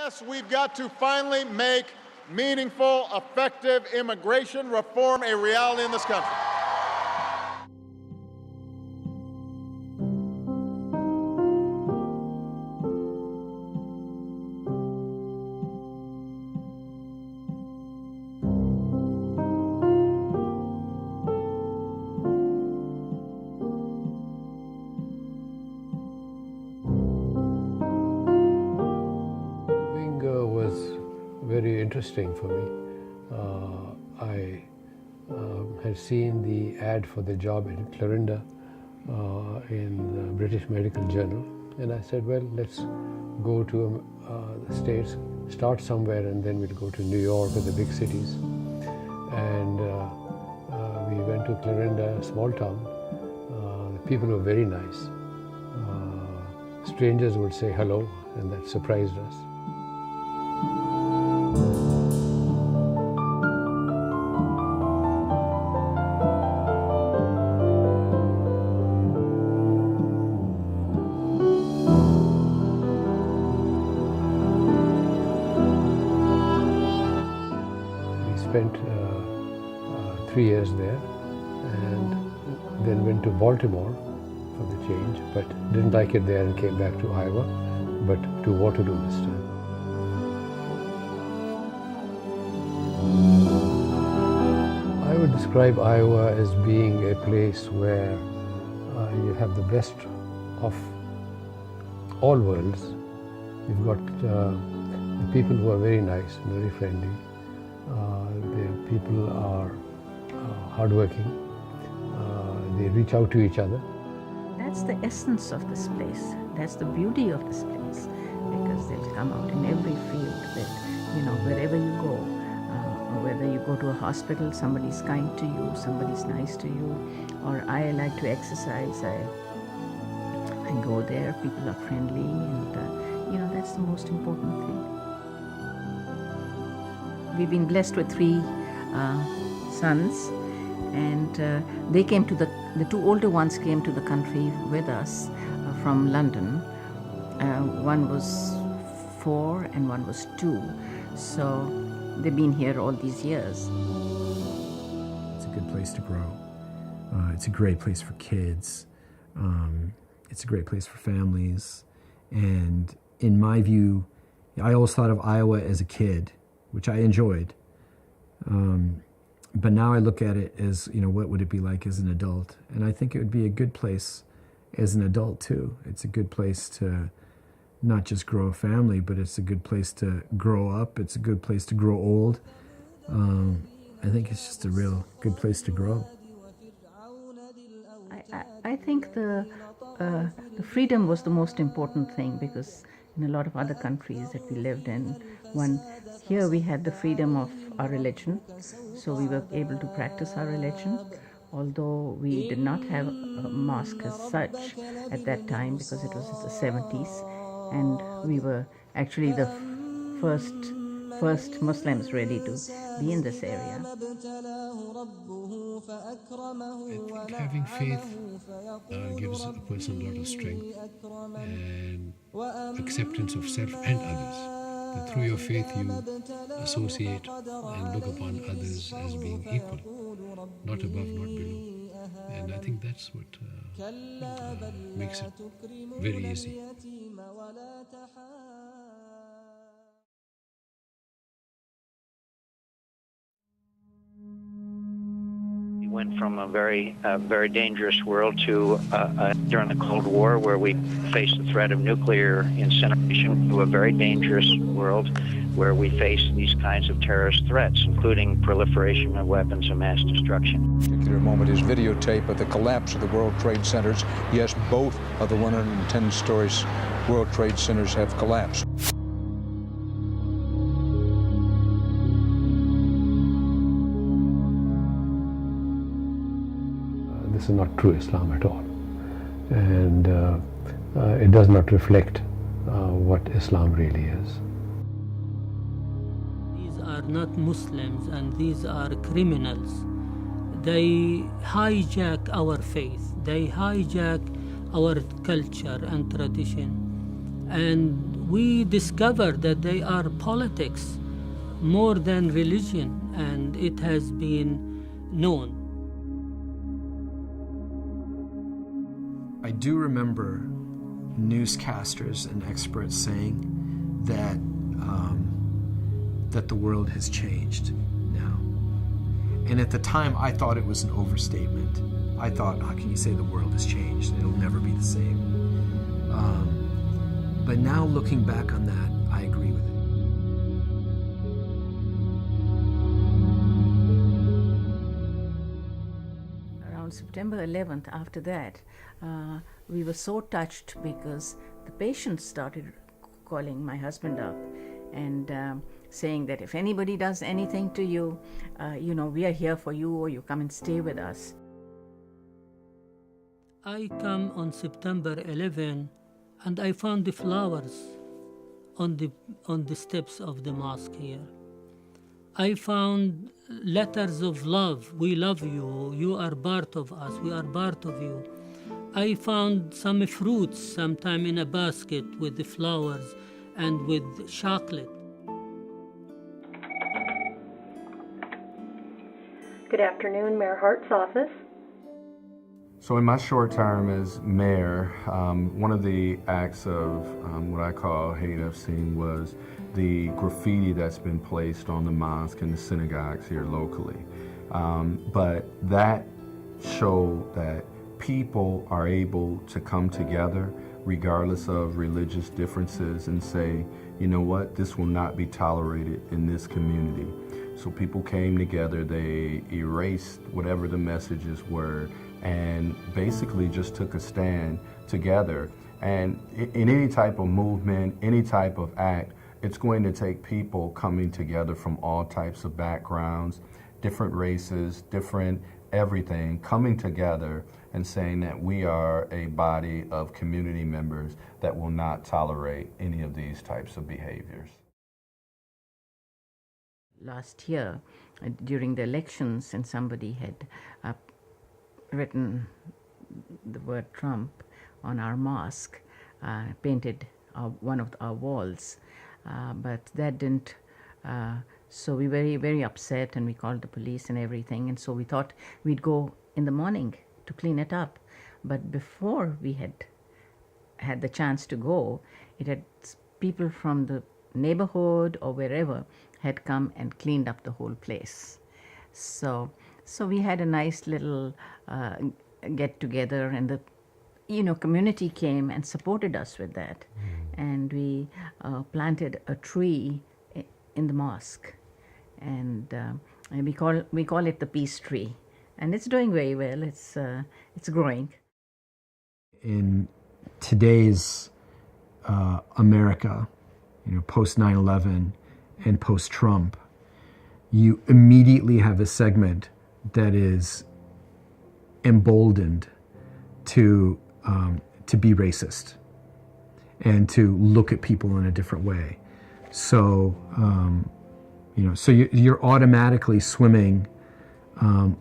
Yes, we've got to finally make meaningful, effective immigration reform a reality in this country. Was very interesting for me. I had seen the ad for the job in Clarinda in the British Medical Journal, and I said, well, let's go to the States, start somewhere, and then we'll go to New York or the big cities. And we went to Clarinda, a small town. The people were very nice. Strangers would say hello, and that surprised us. Spent 3 years there and then went to Baltimore for the change, but didn't like it there and came back to Iowa, but to Waterloo this time. I would describe Iowa as being a place where you have the best of all worlds. You've got the people who are very nice and very friendly. The people are hardworking. They reach out to each other. That's the essence of this place. That's the beauty of this place, because they'll come out in every field. That, wherever you go, whether you go to a hospital, somebody's kind to you, somebody's nice to you. Or I like to exercise. I go there. People are friendly, and that's the most important thing. We've been blessed with 3 sons, and they came to the 2 older ones came to the country with us from London. One was 4 and one was 2. So they've been here all these years. It's a good place to grow. It's a great place for kids. It's a great place for families. And in my view, I always thought of Iowa as a kid, which I enjoyed. But now I look at it as, what would it be like as an adult? And I think it would be a good place as an adult too. It's a good place to not just grow a family, but it's a good place to grow up. It's a good place to grow old. I think it's just a real good place to grow. I think the freedom was the most important thing, because in a lot of other countries that we lived in, here we had the freedom of our religion, so we were able to practice our religion, although we did not have a mosque as such at that time, because it was in the 70s, and we were actually the first Muslims really to be in this area. I think having faith gives a person a lot of strength and acceptance of self and others. That through your faith you associate and look upon others as being equal, not above, not below. And I think that's what makes it very easy. We went from a very dangerous world to, during the Cold War, where we faced the threat of nuclear incineration, to a very dangerous world where we face these kinds of terrorist threats, including proliferation of weapons of mass destruction. This particular moment is videotape of the collapse of the World Trade Centers. Yes, both of the 110 stories World Trade Centers have collapsed. This is not true Islam at all, and it does not reflect what Islam really is. These are not Muslims, and these are criminals. They hijack our faith, they hijack our culture and tradition, and we discovered that they are politics more than religion, and it has been known. I do remember newscasters and experts saying that that the world has changed now. And at the time, I thought it was an overstatement. I thought, how can you say the world has changed? It'll never be the same. But now looking back on that, I agree with it. Around September 11th, after that, we were so touched because the patients started calling my husband up and saying that if anybody does anything to you, we are here for you, or you come and stay with us. I come on September 11, and I found the flowers on the steps of the mosque here. I found letters of love. We love you. You are part of us. We are part of you. I found some fruits, sometime in a basket with the flowers and with chocolate. Good afternoon, Mayor Hart's office. So in my short term as mayor, one of the acts of what I call hate I've seen was the graffiti that's been placed on the mosque and the synagogues here locally. But that showed that people are able to come together regardless of religious differences and say, you know what, this will not be tolerated in this community. So people came together, they erased whatever the messages were, and basically just took a stand together. And in any type of movement, any type of act, it's going to take people coming together from all types of backgrounds, different races, different everything, coming together and saying that we are a body of community members that will not tolerate any of these types of behaviors. Last year, during the elections, and somebody had written the word Trump on our mosque, painted one of our walls, but that didn't, so we were very, very upset, and we called the police and everything, and so we thought we'd go in the morning to clean it up. But before we had the chance to go, it had people from the neighborhood or wherever had come and cleaned up the whole place. So we had a nice little get together, and the community came and supported us with that. And we planted a tree in the mosque, and we call it the peace tree, and it's doing very well. It's growing. In today's America, post 9/11 and post Trump, you immediately have a segment that is emboldened to be racist and to look at people in a different way. So so you're automatically swimming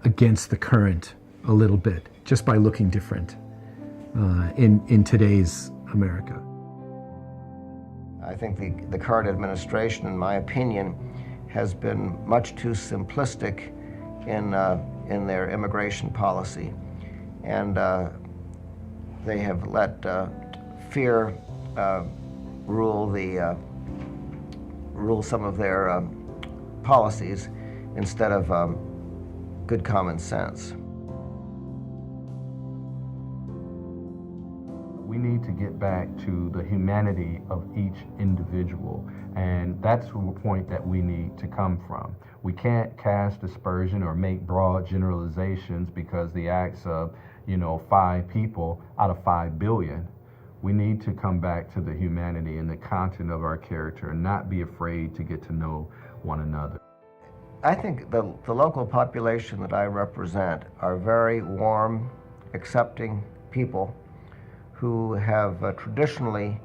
against the current a little bit just by looking different in today's America. I think the current administration, in my opinion, has been much too simplistic in their immigration policy, and they have let fear rule some of their policies instead of good common sense. We need to get back to the humanity of each individual, and that's the point that we need to come from. We can't cast aspersion or make broad generalizations because the acts of 5 people out of 5 billion. We need to come back to the humanity and the content of our character and not be afraid to get to know one another. I think the local population that I represent are very warm, accepting people who have traditionally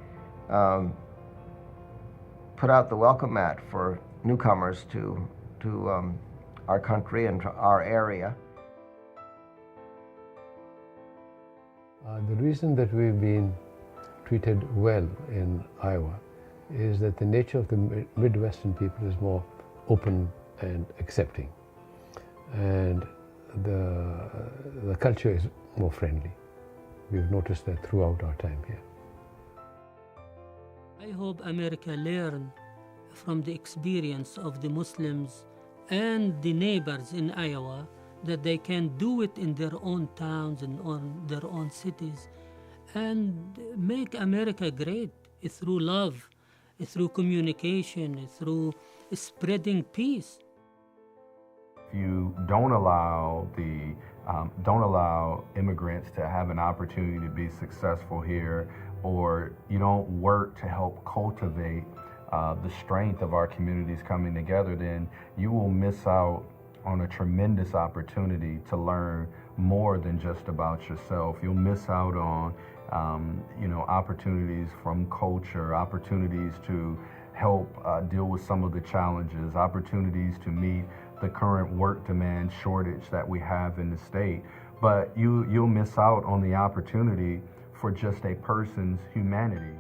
put out the welcome mat for newcomers to our country and to our area. The reason that we've been treated well in Iowa is that the nature of the Midwestern people is more open and accepting, and the culture is more friendly. We've noticed that throughout our time here. I hope America learn from the experience of the Muslims and the neighbors in Iowa that they can do it in their own towns and on their own cities and make America great through love, through communication, through spreading peace. If you don't allow immigrants to have an opportunity to be successful here, or you don't work to help cultivate the strength of our communities coming together, then you will miss out on a tremendous opportunity to learn more than just about yourself. You'll miss out on opportunities from culture, opportunities to help deal with some of the challenges, opportunities to meet the current work demand shortage that we have in the state. But you'll miss out on the opportunity for just a person's humanity.